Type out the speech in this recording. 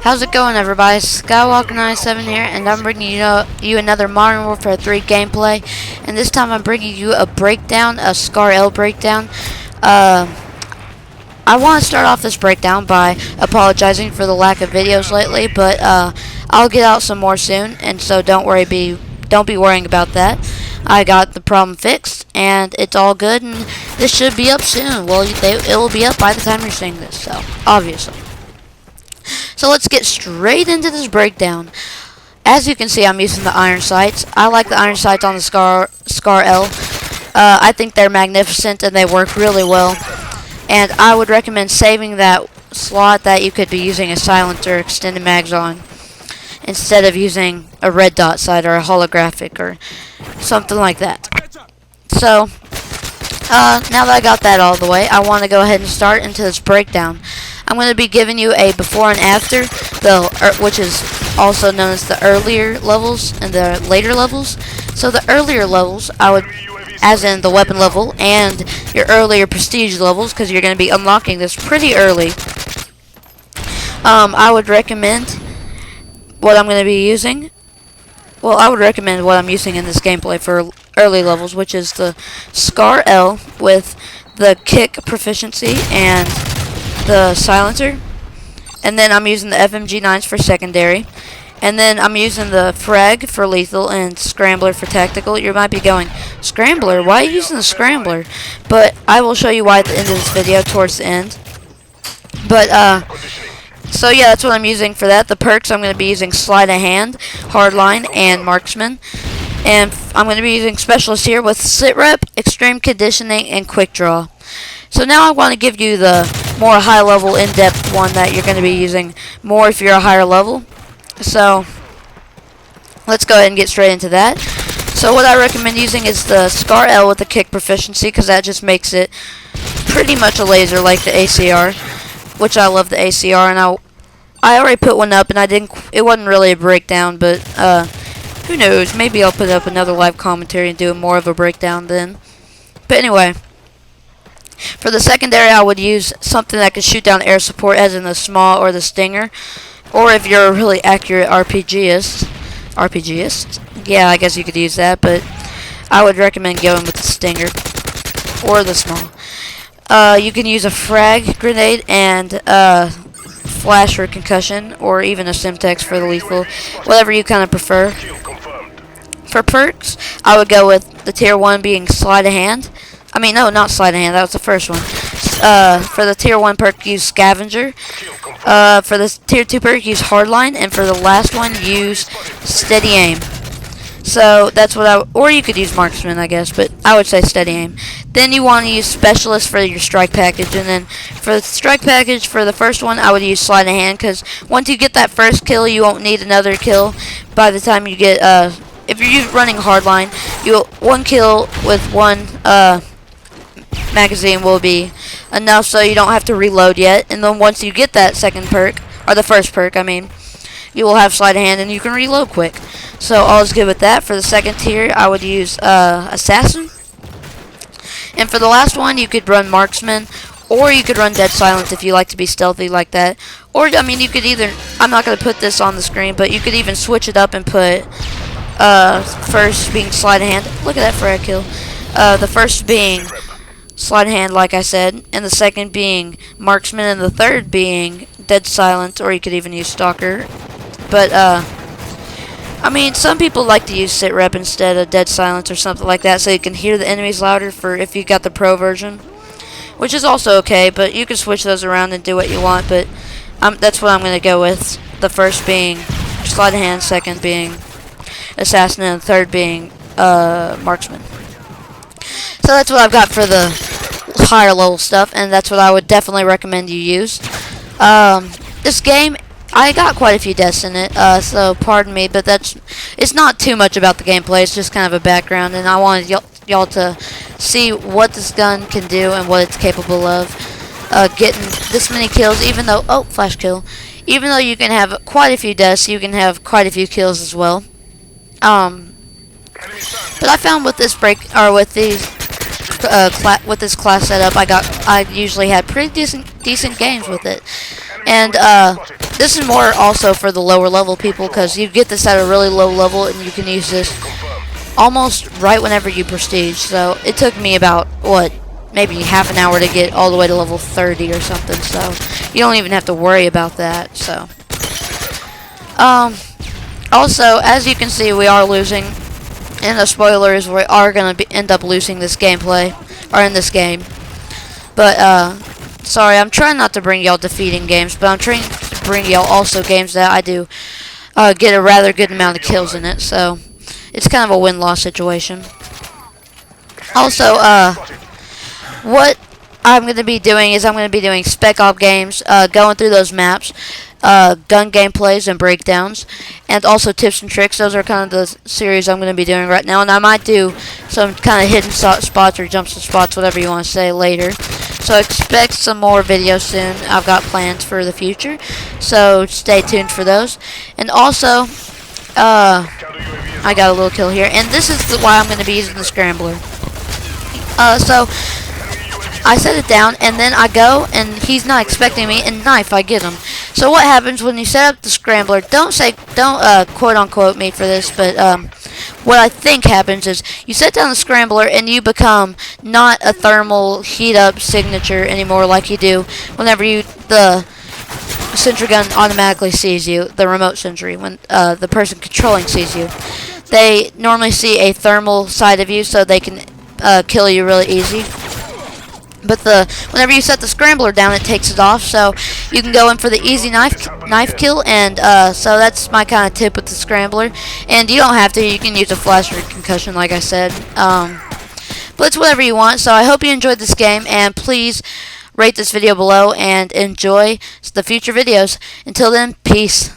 How's it going, everybody? Skywalker97 here, and I'm bringing you another Modern Warfare 3 gameplay. And this time I'm bringing you a breakdown, a Scar L breakdown. I want to start off this breakdown by apologizing for the lack of videos lately, but I'll get out some more soon, and so don't be worrying about that. I got the problem fixed, and it's all good, and this should be up soon. Well, it will be up by the time you're seeing this, so obviously. So let's get straight into this breakdown. As you can see, I'm using the iron sights. I like the iron sights on the Scar L. I think they're magnificent and they work really well. And I would recommend saving that slot that you could be using a silencer extended mags on, instead of using a red dot sight or a holographic or something like that. So now that I got that all the way, I want to go ahead and start into this breakdown. I'm going to be giving you a before and after, which is also known as the earlier levels and the later levels. So the earlier levels, as in the weapon level and your earlier prestige levels, because you're going to be unlocking this pretty early. I would recommend what I'm going to be using. Well, I would recommend what I'm using in this gameplay for early levels, which is the Scar L with the kick proficiency and the silencer, and then I'm using the FMG9s for secondary, and then I'm using the frag for lethal and scrambler for tactical. You might be going, scrambler? Why are you using the scrambler? But I will show you why at the end of this video, towards the end. But so yeah, that's what I'm using for that. The perks, I'm going to be using sleight of hand, hardline, and marksman. And I'm going to be using specialist here with sit rep, extreme conditioning, and quick draw. So now I want to give you the more high level, in-depth one that you're going to be using more if you're a higher level. So let's go ahead and get straight into that. So what I recommend using is the Scar L with the kick proficiency, because that just makes it pretty much a laser like the ACR, which I love the ACR, and I already put one up, and it wasn't really a breakdown, but who knows, maybe I'll put up another live commentary and do more of a breakdown then. But anyway, for the secondary, I would use something that can shoot down air support, as in the small or the stinger, or if you're a really accurate RPGist, yeah, I guess you could use that, but I would recommend going with the stinger or the small. You can use a frag grenade and flash for concussion, or even a Simtex for the lethal, whatever you kind of prefer. For perks, I would go with the tier 1 being sleight of hand. I mean, no, not sleight of hand, that was the first one. For the tier 1 perk, use scavenger. For the tier 2 perk, use hardline. And for the last one, use steady aim. So that's what or you could use marksman, I guess, but I would say steady aim. Then you want to use specialist for your strike package. And then for the strike package, for the first one, I would use sleight of hand, because once you get that first kill, you won't need another kill by the time you get, if you're running hardline, one kill with one, magazine will be enough, so you don't have to reload yet. And then once you get that second perk, or the first perk, I mean, you will have sleight of hand and you can reload quick. So all is good with that. For the second tier, I would use assassin. And for the last one, you could run marksman, or you could run dead silence if you like to be stealthy like that. Or, I mean, you could either, I'm not going to put this on the screen, but you could even switch it up and put first being sleight of hand. Look at that frag kill. The first being sleight of hand, like I said, and the second being marksman, and the third being dead silent, or you could even use stalker. But I mean, some people like to use sit rep instead of dead silence or something like that, so you can hear the enemies louder for if you got the pro version, which is also okay. But you can switch those around and do what you want. But that's what I'm going to go with. The first being sleight of hand, second being assassin, and the third being marksman. So that's what I've got for the higher level stuff, and that's what I would definitely recommend you use. This game, I got quite a few deaths in it, so pardon me, but it's not too much about the gameplay. It's just kind of a background, and I wanted y'all to see what this gun can do and what it's capable of. Getting this many kills, even though, oh, flash kill, even though you can have quite a few deaths, you can have quite a few kills as well. But I found with this with this class setup, I usually had pretty decent games with it. And this is more also for the lower level people, because you get this at a really low level and you can use this almost right whenever you prestige. So it took me about, what, maybe half an hour to get all the way to level 30 or something. So you don't even have to worry about that. So also, as you can see, we are losing. And the spoiler is we are going to end up losing this gameplay, or in this game. But, sorry, I'm trying not to bring y'all defeating games, but I'm trying to bring y'all also games that I do get a rather good amount of kills in it. So it's kind of a win-loss situation. Also, what I'm going to be doing is I'm going to be doing Spec Op games, going through those maps, gun gameplays and breakdowns, and also tips and tricks. Those are kind of the series I'm going to be doing right now, and I might do some kind of hidden spots or jumps and spots, whatever you want to say, later. So expect some more videos soon. I've got plans for the future, so stay tuned for those. And also, I got a little kill here, and this is why I'm going to be using the Scrambler. So I set it down, and then I go, and he's not expecting me, and knife, I get him. So what happens when you set up the Scrambler, don't quote-unquote me for this, but what I think happens is you set down the Scrambler, and you become not a thermal heat-up signature anymore like you do whenever the sentry gun automatically sees you, the remote sentry, when the person controlling sees you. They normally see a thermal side of you, so they can kill you really easy. But whenever you set the Scrambler down, it takes it off, so you can go in for the easy knife kill, and so that's my kind of tip with the Scrambler. And you don't have to; you can use a flash or concussion, like I said. But it's whatever you want. So I hope you enjoyed this game, and please rate this video below and enjoy the future videos. Until then, peace.